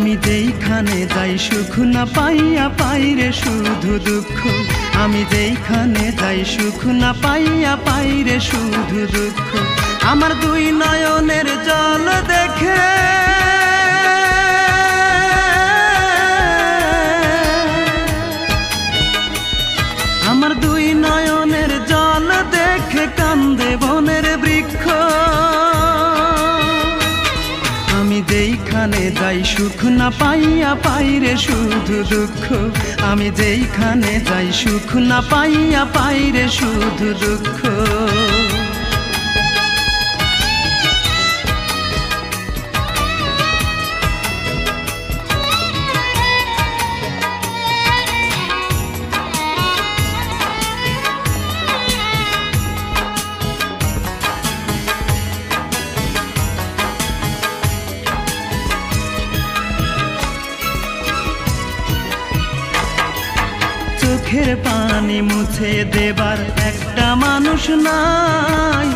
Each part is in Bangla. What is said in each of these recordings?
আমি যেইখানে যাই সুখ না পাইয়া পাই রে শুধু দুঃখ। আমি যেইখানে যাই সুখ না পাইয়া পাই রে শুধু দুঃখ। আমার দুই নয়নের জল দেখে আমার দুই নয়নের জল দেখে কান্দে বনের বৃক্ষ। আমি যেইখানে যাই সুখ না পাইয়া পাই রে শুধু দুঃখ। আমি যেইখানে যাই সুখ না পাইয়া পাই রে শুধু দুঃখ। চোখের পানি মুছে দেবার একটা মানুষ নাই,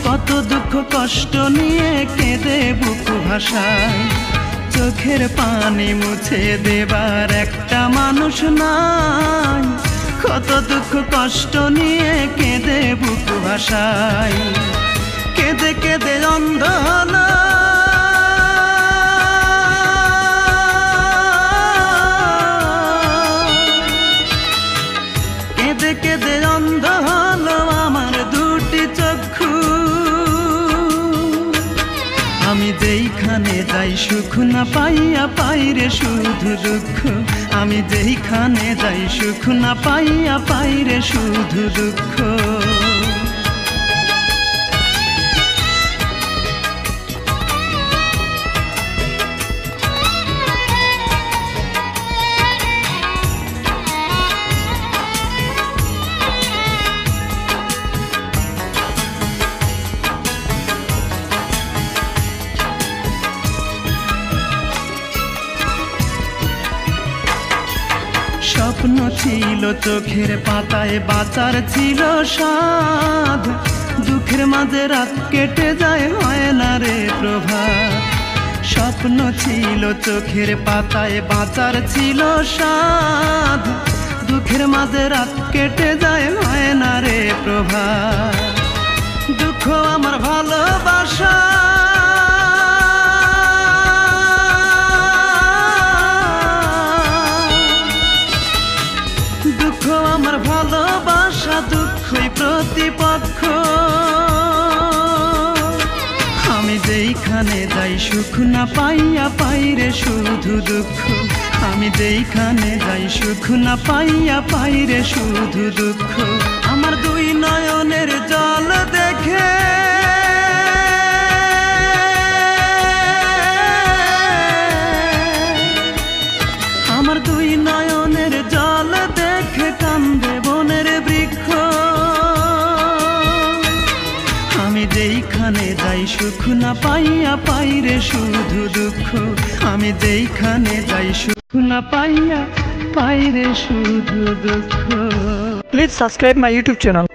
কত দুঃখ কষ্ট নিয়ে কেঁদে বুক ভাসায়। চোখের পানি মুছে দেবার একটা মানুষ নাই, কত দুঃখ কষ্ট নিয়ে কেঁদে বুক ভাসায়। কেঁদে কেঁদে অন্ধ হলো কেঁদে অন্ধ হলো আমার দুটি চক্ষু। আমি যেইখানে যাই সুখ না পাইয়া পাই রে শুধু দুঃখ। আমি যেইখানে যাই সুখ না পাইয়া পাই রে শুধু দুঃখ। স্বপ্ন ছিল চোখের পাতায় বাঁচার ছিল স্বাদ, দুঃখের মাঝে রাত কেটে যায় হয় না রে প্রভাত। স্বপ্ন ছিল চোখের পাতায় বাঁচার ছিল স্বাদ, দুঃখের মাঝে রাত কেটে যায় হয় না রে প্রভাত। দুঃখ আমার ভালোবাসা আমার ভালোবাসা দুঃখই প্রতিপক্ষ। আমি যেইখানে যাই সুখ না পাইয়া পাই রে শুধু দুঃখ। আমি যেইখানে যাই সুখ না পাইয়া পাই রে শুধু দুঃখ। আমার দুই নয়নের জল দেখে আমার দুই নয়নের জল দেখে কান্দে বনের বৃক্ষ। আমি যেইখানে যাই সুখ না পাইয়া পাই রে শুধু দুঃখ। আমি যেইখানে যাই সুখ না পাইয়া পাই রে শুধু দুঃখ। Please subscribe my YouTube channel.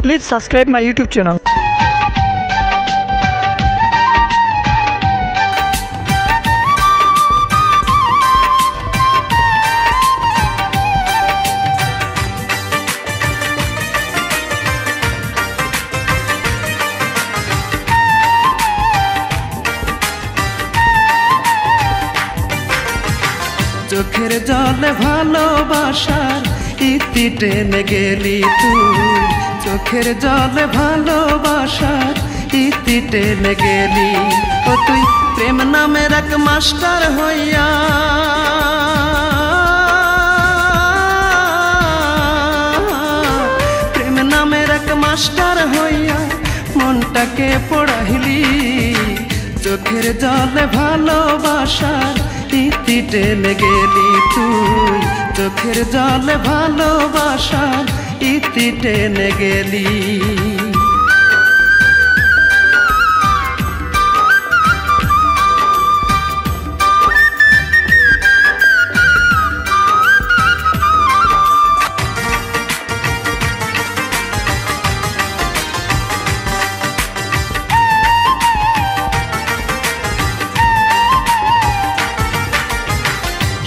Please subscribe my YouTube channel. চোখের জলে ভালোবাসার ইতি টেনে গেলি তুই, চোখের জলে ভালোবাসার ইতি টেনে গেলি। ও তুই প্রেম নামের এক মাস্টার হইয়া, প্রেম নামের এক মাস্টার হইয়া মনটাকে পড়াইলি। চোখের জলে ভালোবাসার ইতি টেনে গেলি তুই, চোখের জলে ভালোবাসার ইতি টেনে গেলি।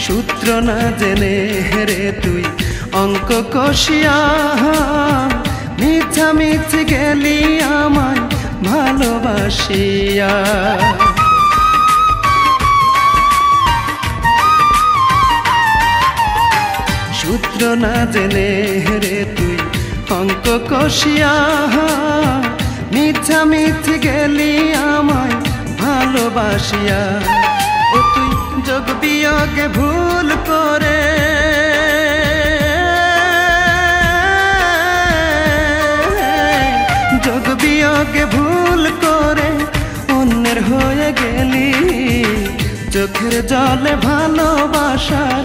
সূত্র না জেনে হেরে তুই অঙ্ক কষিয়া, মিছামিছি গেলি আমায় ভালোবাসিয়া। সূত্র না জেনে হেরে তুই অঙ্ক কষিয়া, মিছামিছি গেলি আমায় ভালোবাসিয়া। ও তুই যোগ বিয়োগে ভুল করে, যোগ বিয়োগে ভুল করে অন্যের হয়ে গেলি। চোখের জলে ভালোবাসার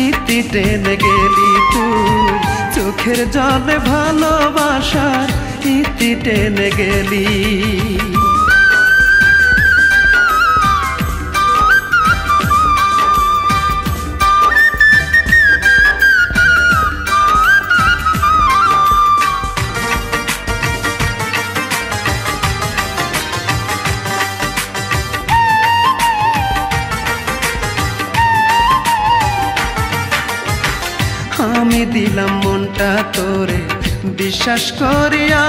ইতি টেনে গেলি তুই, চোখের জলে ভালোবাসার ইতি টেনে গেলি। আমি দিলাম মনটা তোরে বিশ্বাস করিয়া,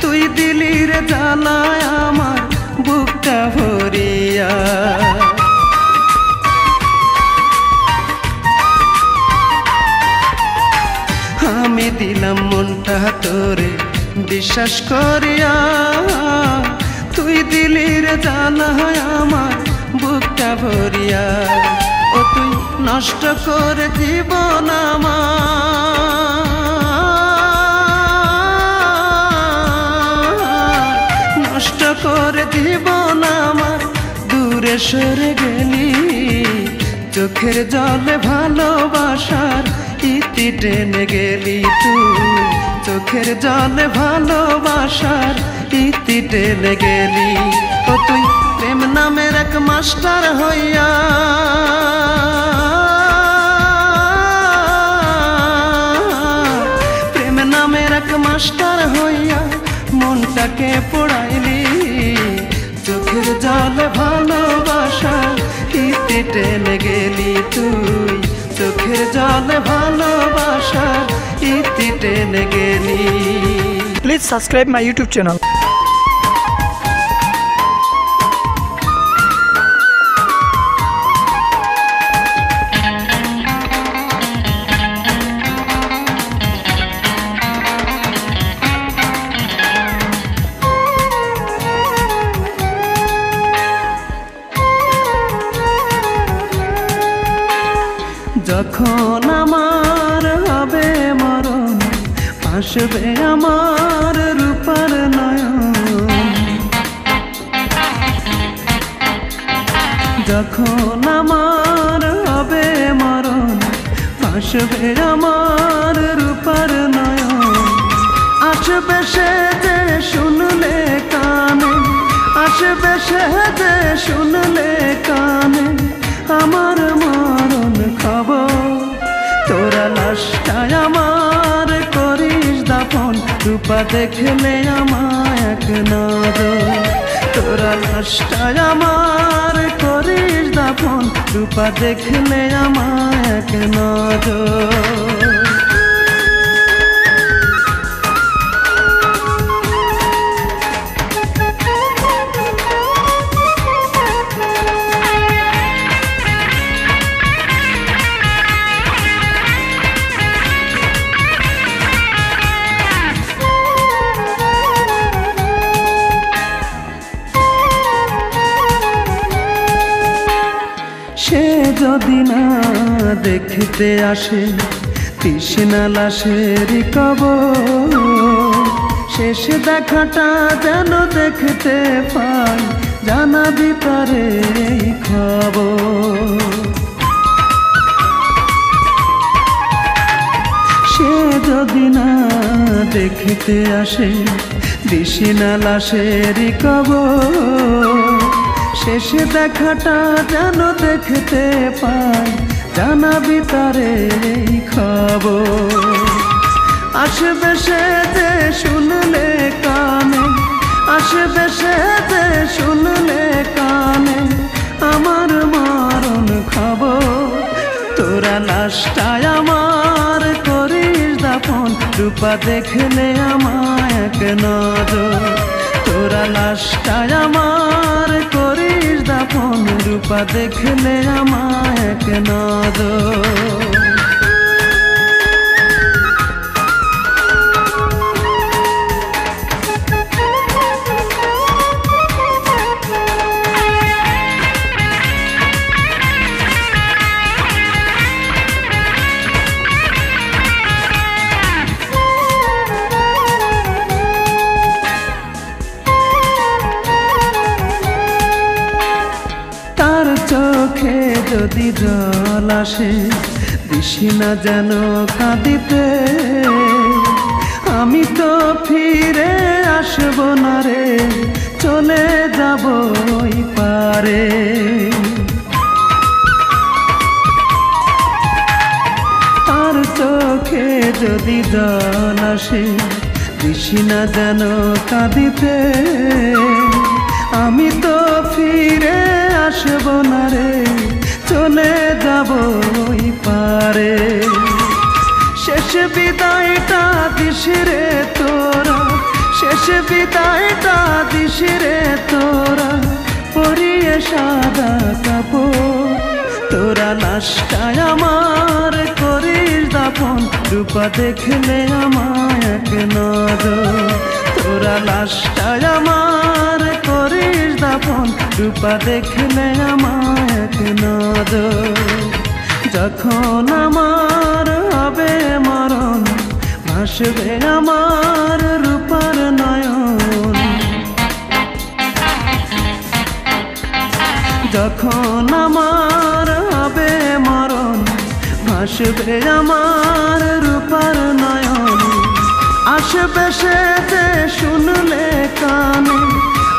তুই দিলি রে জ্বালায় আমার বুকটা ভরিয়া। আমি দিলাম মনটা তোরে বিশ্বাস করিয়া, তুই দিলি রে জ্বালায় আমার বুকটা ভরিয়া। ও তুই নষ্ট করে জীবন আমার, নষ্ট করে জীবন আমার, দূরে সরে গেলি। চোখের জলে ভালোবাসার ইতি টেনে গেলি তুই, চোখের জলে ভালোবাসার ইতি টেনে গেলি। ও তুই প্রেম নামের এক মাস্টার হইয়া, প্রেম নামের এক মাস্টার হইয়া মনটাকে পড়াইলি। চোখের জলে ভালোবাসার ইতি টেনে গেলি তুই, চোখের জলে ভালোবাসার ইতি টেনে গেলি। Please subscribe my YouTube channel. যখন আমার হবে মরণ, আসবে আমার রূপার নয়ন। যখন আমার হবে মরণ, আসবে আমার রূপার নয়ন। আসবে সে যে শুনলে কানে, আসবে সে যে শুনলে কানে আমার মরণ খবর। তোরা লাশটায় আমার করিস দাফন, রূপা দেখলে আমায় এক নজর। তোরা লাশটায় আমার করিস দাফন, রূপা দেখলে আমায় এক নজর। সে যদি না দেখতে আসে তৃষ্ণা লাশের কবর, শেষ দেখাটা যেন দেখতে পাই, জানাবি পারে এই খবর। সে যদি না দেখতে আসে তৃষ্ণা লাশের কবর, শেষ দেখাটা যেন দেখতে পাই, জানাবি তারে এই খবর। আসবে সে যে শুনলে কানে, আসবে সে যে শুনলে কানে আমার মরণ খবর। তোরা লাশটায় আমার করিস দাফন, রূপা দেখলে আমায় এক নজর। তোরা লাশটায় আমার করিস দাফন, রূপা দেখলে আমায় এক নজর। চোখে যদি জল আসে দিশি না যেন কাঁদিতে, আমি তো ফিরে আসবো না রে, চলে যাব ওই পারে। তার চোখে যদি জল আসে দিশি না যেন কাঁদিতে, আমি তো ফিরে আসবো না রে, চলে যাব ওই পারে। শেষ বিদায়টা দিস রে তোরা, শেষ বিদায়টা দিস রে তোরা, পরিয়ে সাদা কাপড়। তোরা লাশটায় আমার করিস দাফন, রূপা দেখলে আমায় এক নজর। তোরা লাশটায় আমার করিস দাফন, রূপা দেখলে আমায় এক নজর। যখন আমার হবে মরণ, ভাসবে আমার রূপার নয়ন। যখন আমার হবে মরণ, ভাসবে আমার রূপার নয়ন। আসবে সে যে শুনলে কানে,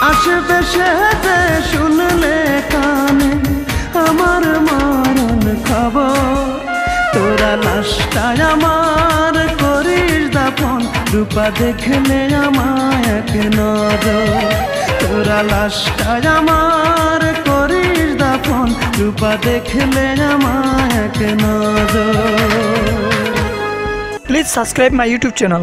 আসবে সে যে শুনলে কানে আমার মরণ খবর। তোরা লাশটায় আমার করিস দাফন, রূপা দেখলে আমায় এক নজর। তোরা লাশটায় আমার করিস দাফন, রূপা দেখলে আমায় এক নজর। Please subscribe my YouTube channel.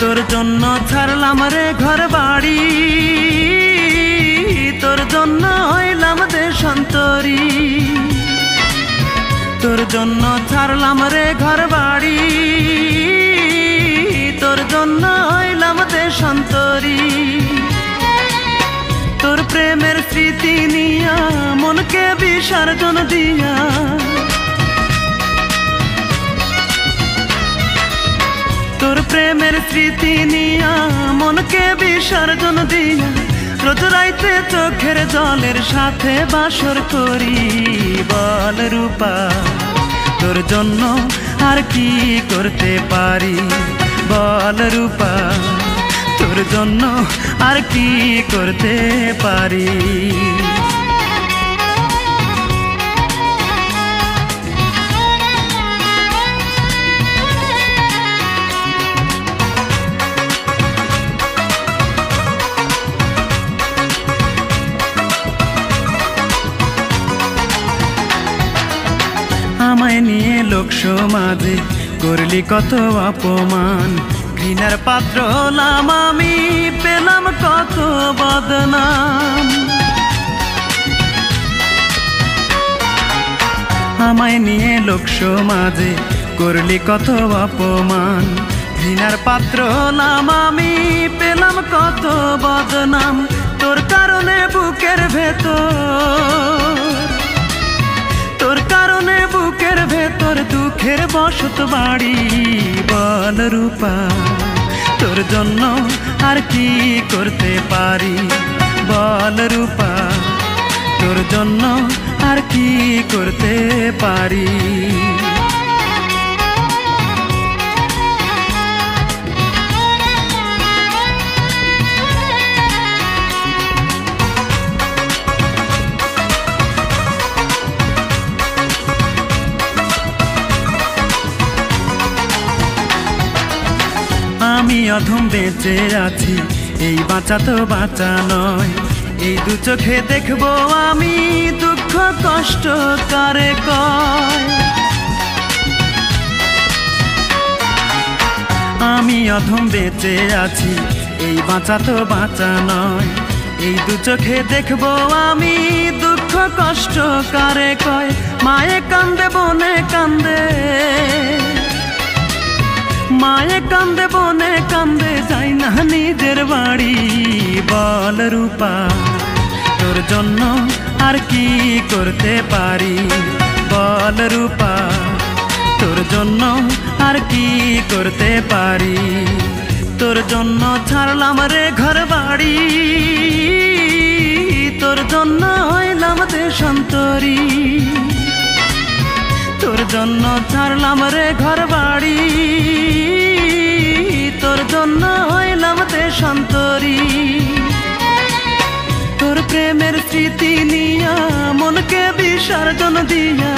তোর জন্য ছাড়লাম রে ঘর বাড়ি, তোর জন্য হইলাম দেশান্তরী। তোর জন্য ছাড়লাম রে ঘর বাড়ি, তোর জন্য হইলাম দেশান্তরী। তোর প্রেমের স্মৃতি নিয়া মনকে বিসর্জন দিয়া, তোর প্রেমের স্মৃতি নিয়া মনকে বিসর্জন দিয়া, রোজ রাইতে চোখের জলের সাথে বাসর করি। বল রূপা তোর জন্য আর কি করতে পারি বল রূপা, তোর জন্য আর কি করতে পারি। আমায় নিয়ে লোক সমাজে করলি কত অপমান, ঘৃণার পাত্র হলাম আমি, পেলাম কত বদনাম। আমায় নিয়ে লোক সমাজে করলি কত অপমান, ঘৃণার পাত্র হলাম আমি, পেলাম কত বদনাম। তোর কারণে বুকের ভেতর, তোর কারণে বুকের ভেতর দুঃখের বসত বাড়ি বল রূপা, তোর জন্য আর কি করতে পারি বল রূপা, তোর জন্য আর কি করতে পারি। আমি অধম বেঁচে আছি, এই বাঁচা তো বাঁচা নয়, এই দু চোখে দেখবো আমি দুঃখ কষ্ট কারে কয়। আমি অধম বেঁচে আছি, এই বাঁচা তো বাঁচা নয়, এই দু চোখে দেখবো আমি দুঃখ কষ্ট কারে কয়। মায়ে কান্দে বনে কান্দে, মায়ে কান্দে বনে কান্দে, যাই না নিজের বাড়ি বল রূপা, তোর জন্য আর কি করতে পারি বল রূপা, তোর জন্য আর কি করতে পারি। তোর জন্য ছাড়লাম রে ঘর বাড়ি, তোর জন্য হইলাম দেশান্তরী, তোর জন্য ছাড়লাম রে ঘর বাড়ি, তোর জন্য হইলাম দেশান্তরী। তোর প্রেমের স্মৃতি নিয়া মনকে বিসর্জন দিয়া,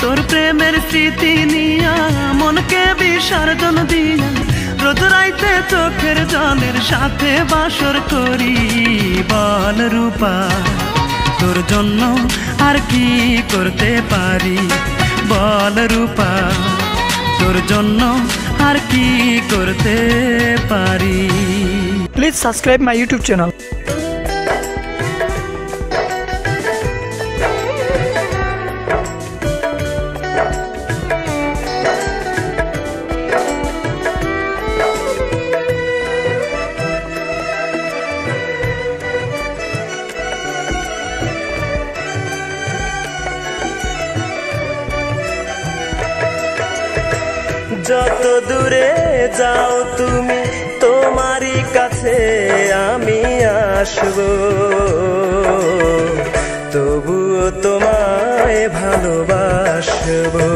তোর প্রেমের স্মৃতি নিয়া মনকে বিসর্জন দিয়া, রোজ রাইতে চোখের জলের সাথে বাসর করি বল রূপা, তোর জন্য আর কি করতে পারি বল রূপা, তোর জন্য আর কি করতে পারি। Please subscribe my YouTube channel. যত দূরে যাও তুমি তোমারই কাছে আমি আসবো, তবুও তোমায় ভালোবাসবো,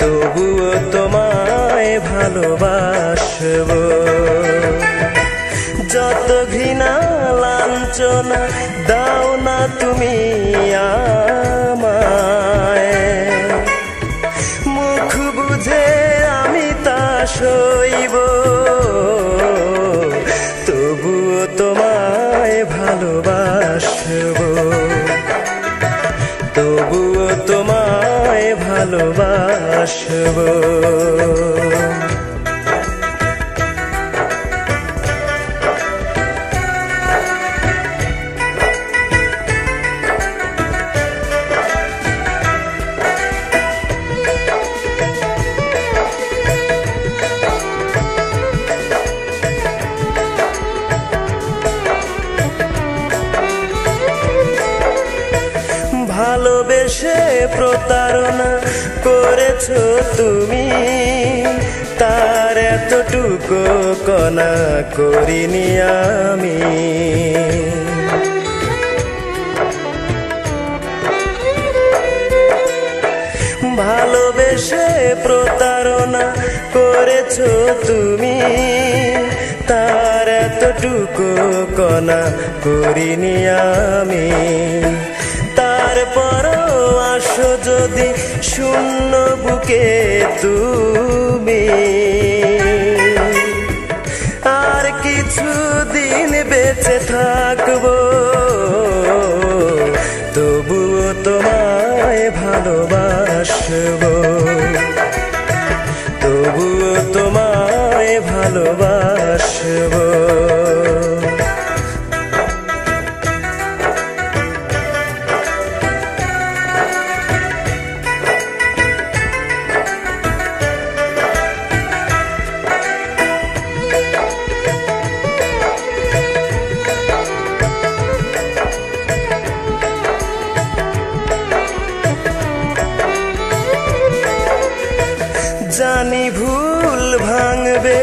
তবুও তোমায় ভালোবাসবো। যত ঘৃণা লাঞ্ছনা দাও না তুমি আমায়, মুখ বুঝে আমি তা সইব, তবুও তোমায় ভালোবাসবো, তবুও তোমায় ভালোবাসবো। ভালোবেসে প্রতারণা করেছো তুমি, তার এতটুকু কণা করিনি আমি। কল্পনা করিনি আমি। তারপরও আসো যদি শূন্য বুকে তুমি, আর কিছুদিন বেঁচে থাকবো, তবুও তোমায় ভালোবাসবো, তবুও তোমায় ভালোবাসবো। জানি ভুল ভাঙবে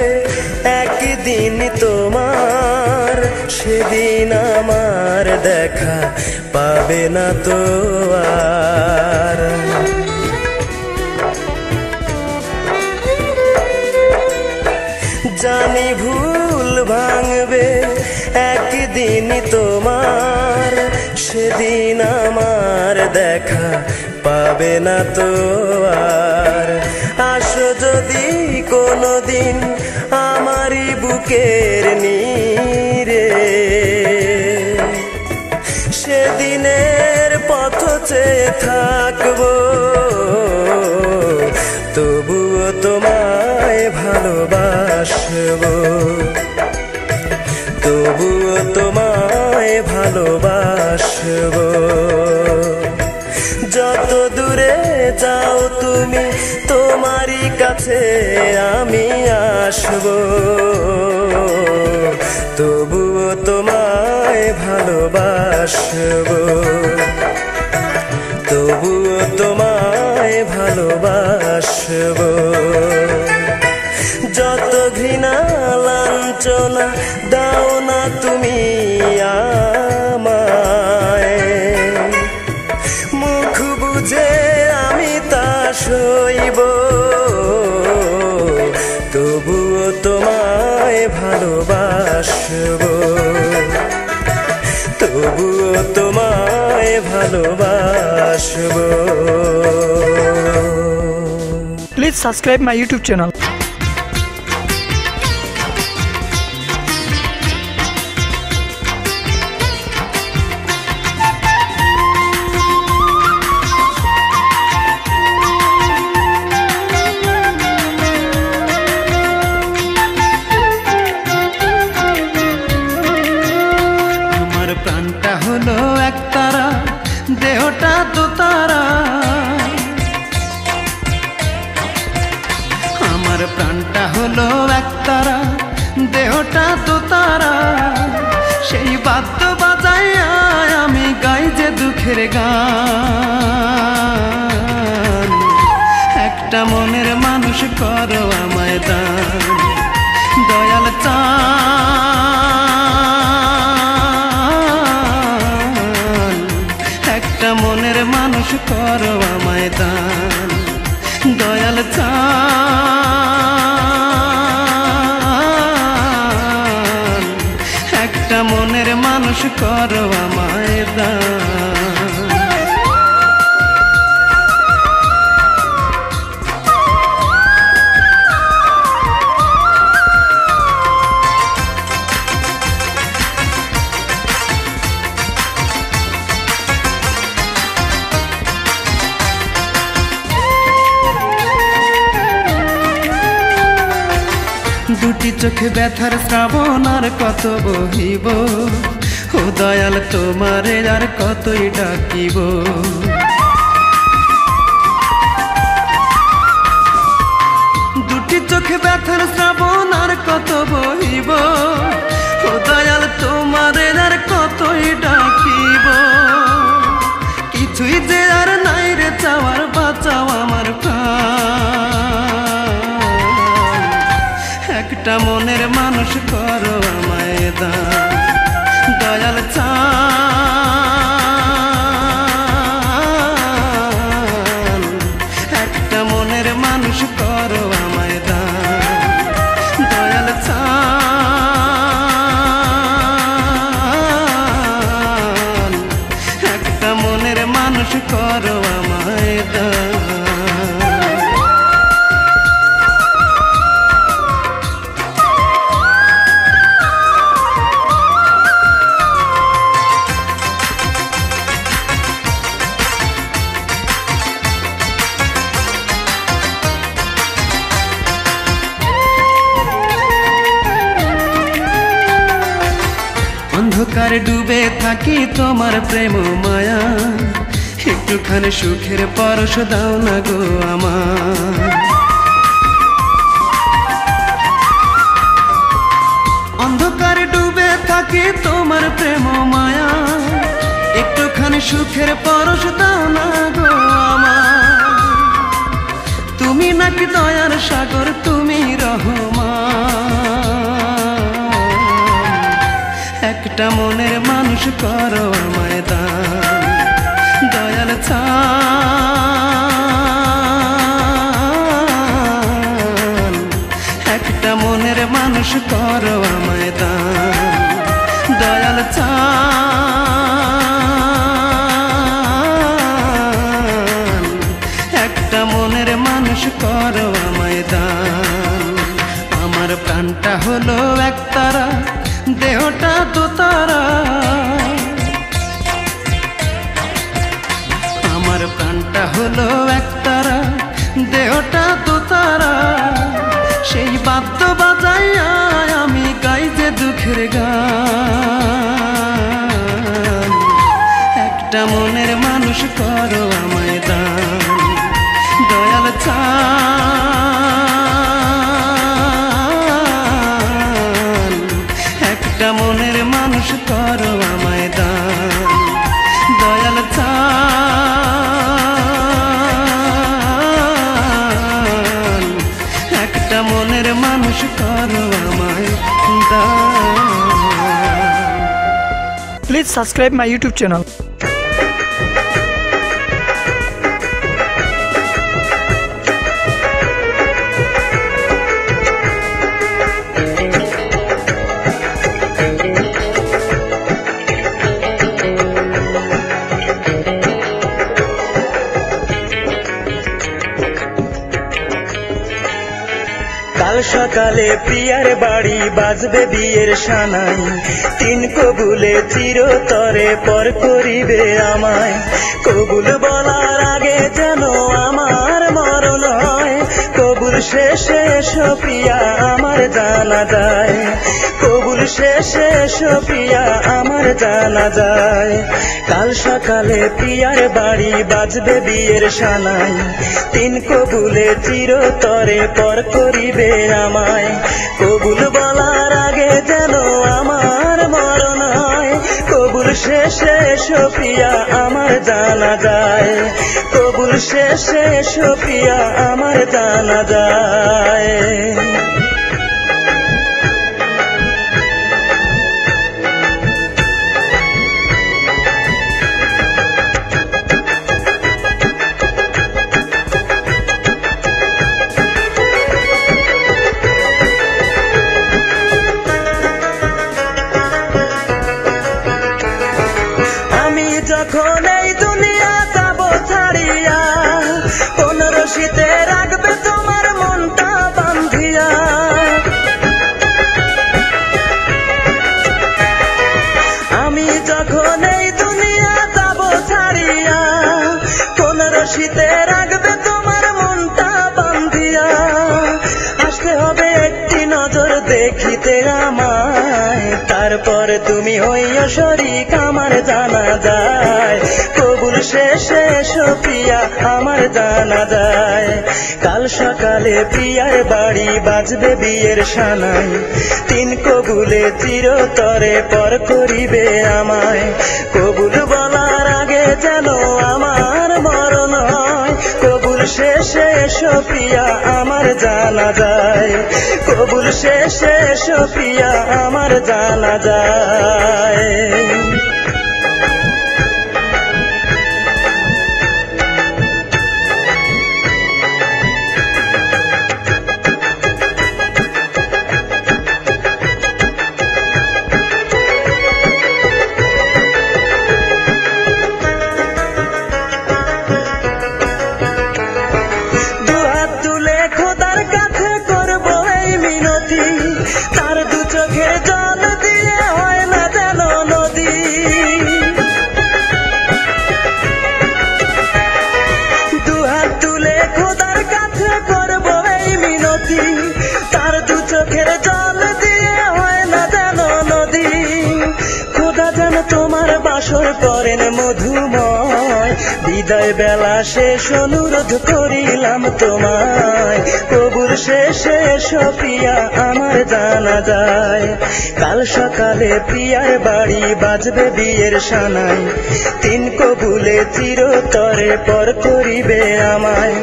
একদিন তোমার, সেদিন আমার দেখা পাবে না তো আর। জানি ভুল ভাঙবে একদিন তোমার, সেদিন আমার দেখা পাবে না তো আর। আসো যদি কোনোদিন আমারই বুকের নীরে, সেদিনের পথ চেয়ে থাকবো, তবুও তোমায় ভালোবাসবো, তবুও তোমায় ভালোবাসবো। যত দূরে যাও তুমি তোমারই কাছে আমি আসবো, তবুও তোমায় ভালোবাসবো, তবুও তোমায় ভালোবাসবো। যত ঘৃণা লাঞ্ছনা দাও না তুমি আমায়, মুখ বুঝে আমি তা সইব, তবুও তোমায় ভালোবাসবো, তবুও তোমায় ভালোবাসবো। Please subscribe my YouTube channel. আমার প্রাণটা হলো একতারা, দেহটা দোতারা। আমার প্রাণটা হলো একতারা, দেহটা দোতারা। সেই বাদ্য বাজাইয়া আমি গাই যে দুঃখের গান। একটা মনের মানুষ করো আমায় দান, দয়াল চান। একটা মনের মানুষ করো আমায় দান, দয়াল চান। একটা মনের মানুষ করো আমায় দান। দুটি চোখে ব্যথার শ্রাবণ আর কত বহিব, ও দয়াল তোমারে আর কতই ডাকিব। দুটি চোখে ব্যথার শ্রাবণ আর কত বহিব, ও দয়াল তোমারে আর কতই ডাকিব। কিছুই যে আর নাই রে চাওয়ার, বাঁচাও আমার প্রাণ। একটা মনের মানুষ করো আমায় দান, দয়াল চান। একটা মনের মানুষ করো আমায় দান, দয়াল চান। করো আমায় দান। অন্ধকারে ডুবে থাকি তোমার প্রেম মায়া, একটুখানি সুখের পরশ দাও না গো আমার। অন্ধকারে ডুবে থাকি তোমার প্রেম মায়া, একটুখানি সুখের পরশ দাও না গো আমার। তুমি নাকি দয়ার সাগর, তুমি রহমান, একটা মনের মানুষ করো আমায় দান। দয়াল চান, একটা মনের মানুষ করো আমায় দান। দয়াল চান, একটা মনের মানুষ করো আমায় দান। আমার প্রাণটা হলো একতারা, দেহটা দোতারা, আমার প্রাণটা হলো একতারা, দেহটা দোতারা। সেই বাদ্য বাজাইয়া আমি গাই যে দুঃখের গান। একটা মনের মানুষ করো আমায় দান। দয়াল চান, একটা মনের মানুষ করো আমায় দান। দয়াল চান, একটা মনের মানুষ করো আমায় দান। Please subscribe my YouTube channel. কাল সকালে প্রিয়ার বাড়ি বাজবে বিয়ের সানাই, তিন কবুলে চিরতরে পর করিবে আমায়। কবুল বলার আগে যেন আমার মরণ হয়, কবুল শেষে এসো প্রিয়া আমার জানা যায়। কবুল শেষে এসো প্রিয়া আমার জানা যায়। কাল সকালে প্রিয়ার বাড়ি বাজবে বিয়ের সানাই, তিন কবুলে চিরতরে পর করিবে আমায়। কবুল বলার আগে যেন আমার মরণ হয়, কবুল শেষে এসো প্রিয়া আমার জানা যায়। কবুল শেষে এসো প্রিয়া আমার জানা যায়। যখন এই দুনিয়া যাব ছাড়িয়া, কোন রশিতে রাখবে তোমার মনটা বান্ধিয়া। আমি যখন এই দুনিয়া যাব ছাড়িয়া, কোন রশিতে রাখবে তোমার মনটা বান্ধিয়া। আসতে হবে একটি নজর দেখিতে আমায়, তারপর তুমি হইয়া শরীক আমার জানা যায়। কবুল শেষে এসো প্রিয়া আমার জানা যায়। কাল সকালে প্রিয়ার বাড়ি বাজবে বিয়ের সানাই, তিন কবুলে চিরতরে পর করিবে আমায়। কবুল বলার আগে যেন আমার মরণ হয়, কবুল শেষে এসো প্রিয়া আমার জানা যায়। কবুল শেষে এসো প্রিয়া আমার জানা যায়। বাসর করেন মধুময়, বিদায় বেলা শেষ অনুরোধ করিলাম তোমায়, কবুল শেষে সপিয়া আমার জানা যায়। কাল সকালে প্রিয়ার বাড়ি বাজবে বিয়ের সানাই, তিন কবুলে চিরতরে পর করিবে আমায়,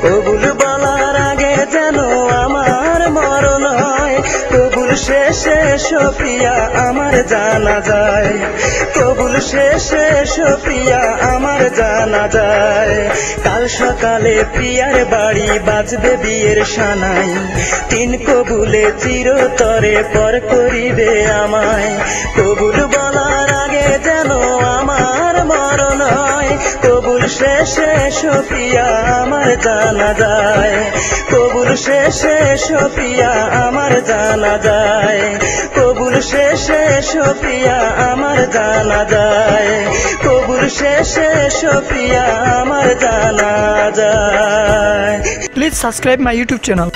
কবুল বলার আগে যেন আমার মরণ হয়, কবুল শেষে সপিয়া আমার জানা যায়, কবুল শেষে সপিয়া আমার জানা যায়। কাল সকালে প্রিয়ার বাড়ি বাজবে বিয়ের সানাই, তিন কবুলে চিরতরে পর করিবে আমায়, কবুল বলার আগে যেন আমার মরণ হয়, কবুল শেষে সপিয়া আমার জানা যায়, কবুল শেষে সপিয়া আমার জানা যায়, কবুল শেষে সপিয়া আমার জানা যায়, কবুল শেষে সপিয়া আমার জানা যায়। Please subscribe my YouTube channel.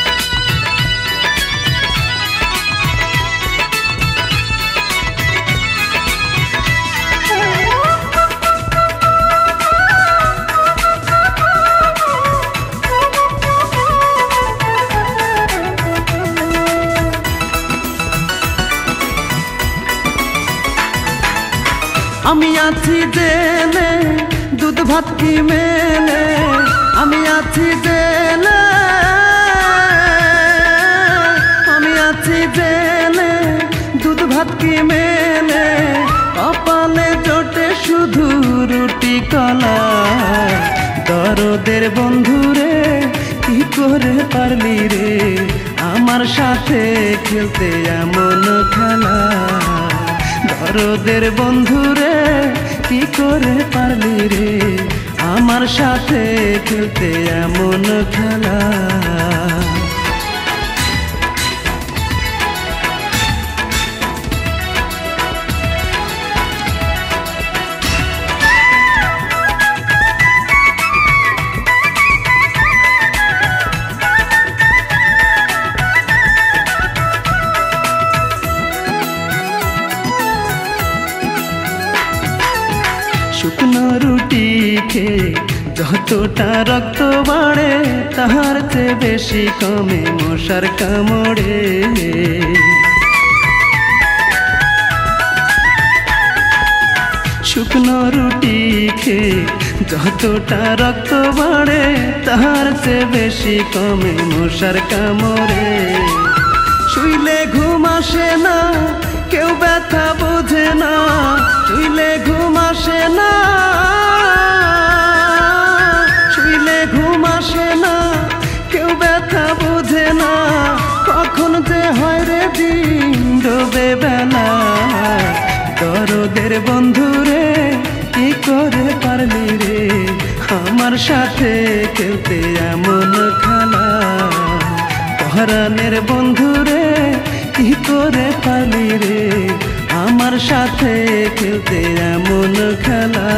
আমি আছি জেলে দুধ ভাত কি মেলে, আমি আছি জেলে, আমি আছি জেলে দুধ ভাত কি মেলে, কপালে জোটে শুধু রুটি কলা, দরদের বন্ধুরে কি করে পারলি রে আমার সাথে খেলতে এমন খেলা, দরদের বন্ধুরে কি করে পারলি রে আমার সাথে খেলতে এমন খেলা। শুকনো রুটি খেয়ে যতটা রক্ত বাড়ে, তাহার চেয়ে বেশি কমে মশার কামড়ে, শুকনো রুটি খেয়ে যতটা রক্ত বাড়ে, তাহার চেয়ে বেশি কমে মশার কামড়ে, শুইলে ঘুম আসে না কেউ ব্যথা বোঝে না, শুইলে ঘুম আসে না, শুইলে ঘুম আসে না কেউ ব্যথা বোঝে না, কখন যে হয় রে দিন ডোবে বেলা, দরদের বন্ধুরে কি করে পারলি রে আমার সাথে খেলতে এমন খেলা, পরাণের বন্ধুরে কি করে পারলি রে আমার সাথে খেলতে এমন খেলা।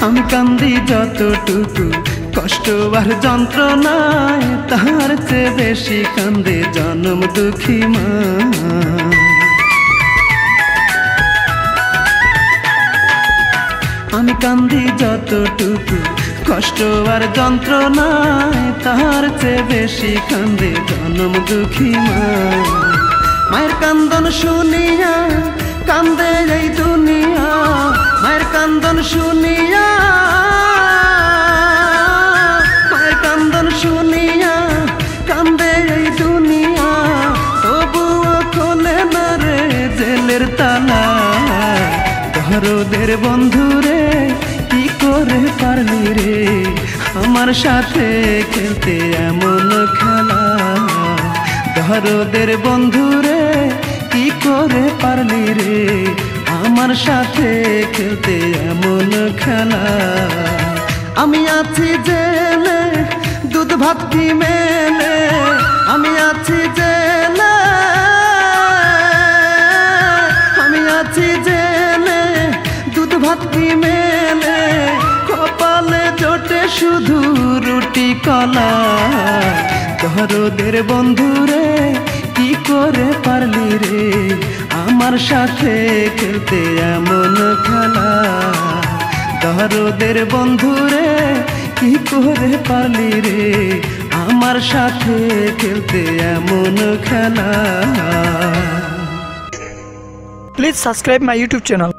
আমি কান্দি যতটুকু কষ্ট আর যন্ত্রণায়, তাহার চেয়ে বেশি কান্দে জনম দুঃখী মা, আমি কান্দি যতটুকু কষ্ট আর যন্ত্রণায়, তাহার চেয়ে বেশি কান্দে জনম দুঃখী মা, মায়ের কান্দন শুনিয়া কান্দে এই দুনিয়া, মায়ের কান্দন শুনিয়া, মায়ের কান্দন শুনিয়া কান্দে এই দুনিয়া, তবুও খোলে না রে জেলের তালা, দরদের বন্ধুরে কি করে পারলি রে আমার সাথে খেলতে এমন খেলা, দরদের বন্ধুরে কি করে পারলি রে আমার সাথে খেলতে এমন খেলা। আমি আছি জেলে দুধ ভাত কি মেলে আমি আছি জেলে, আমি আছি জেলে দুধ ভাত কি মেলে, কপালে জোটে শুধু রুটি কলা। দরদের বন্ধুরে কি করে পারলি রে আমার সাথে খেলতে এমন খেলা। দরদের বন্ধুরে কি করে পারলি রে আমার সাথে খেলতে এমন খেলা। Please subscribe my YouTube channel.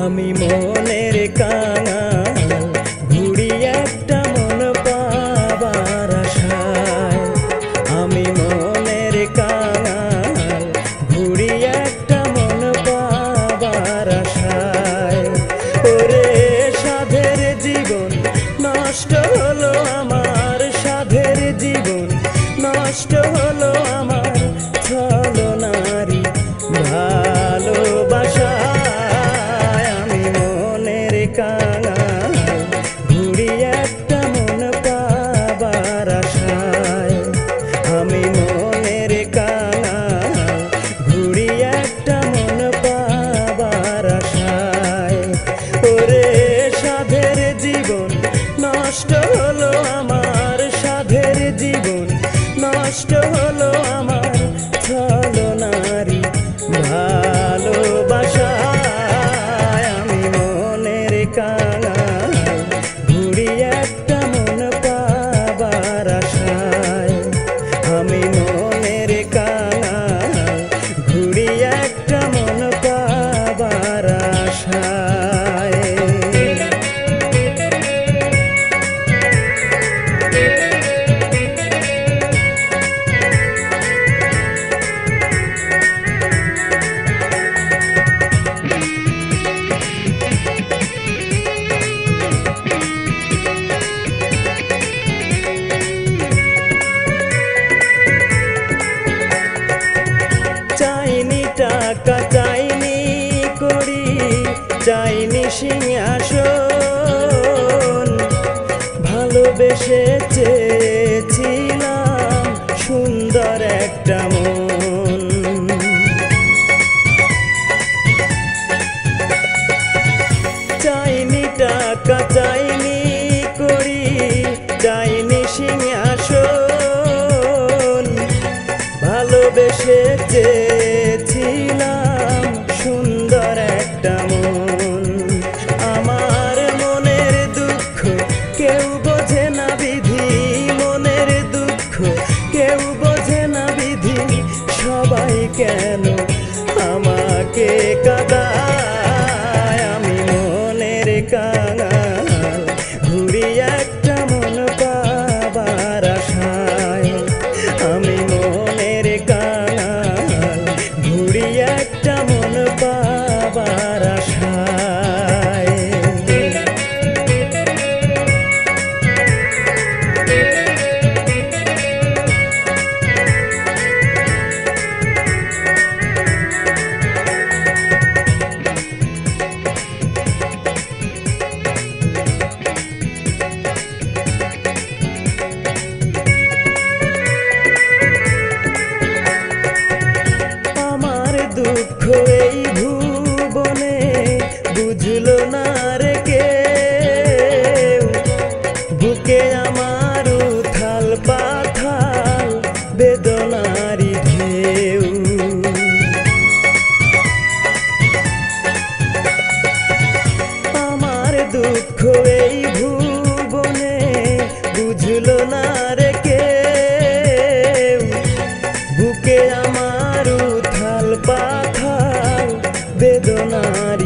আমি মনের কাঙাল ঘুরি একটা মন পাবার আশায়, আমি মনের কাঙাল ঘুরি একটা মন পাবার আশায়। ওরে সাধের জীবন নষ্ট হলো আমার, সাধের জীবন নষ্ট হলো আমার, ছলনারী ভালোবাসা। কাঙাল ঘুরি একটা মন পাবার আশায়, আমি মনের কাঙাল ঘুরি একটা মন পাবার আশায়। ওরে সাধের জীবন নষ্ট হলো আমার, সাধের জীবন নষ্ট হলো আমার, ছলনারী ভালোবাসা। কাঙাল ঘুরি একটা মন পাবার আশায়, আমি মনের কাঙাল ঘুরি একটা মন পাবার আশায়। চাইনি টাকা চাইনি করি চাইনি সিংহাসন, ভালোবেসে চেয়েছিলাম সুন্দর একটা মন। চাইনি টাকা চাইনি করি চাইনি সিংহাসন, ভালোবেসে চেয়েছিলাম সুন্দর একটা মন। আমার মনের দুঃখ কেউ বোঝে না বিধি, মনের দুঃখ কেউ বোঝে না বিধি, সবাই কেন আমাকে কাঁদায়। আমি মনের কাঙাল ঘুরি একটা মন পাবার আশায়, আমি মনের কাঙাল ঘুরি একটা মন পাবার আশায়। দুঃখ এই ভুবনে বুঝলো না রে কেউ, বুকে আমার উথাল পাথাল বেদনারি ঢেউ। আমার দুঃখ এই ভুবনে বুঝলো না রে কেউ, বুকে আমার উথাল পাথাল বেদনার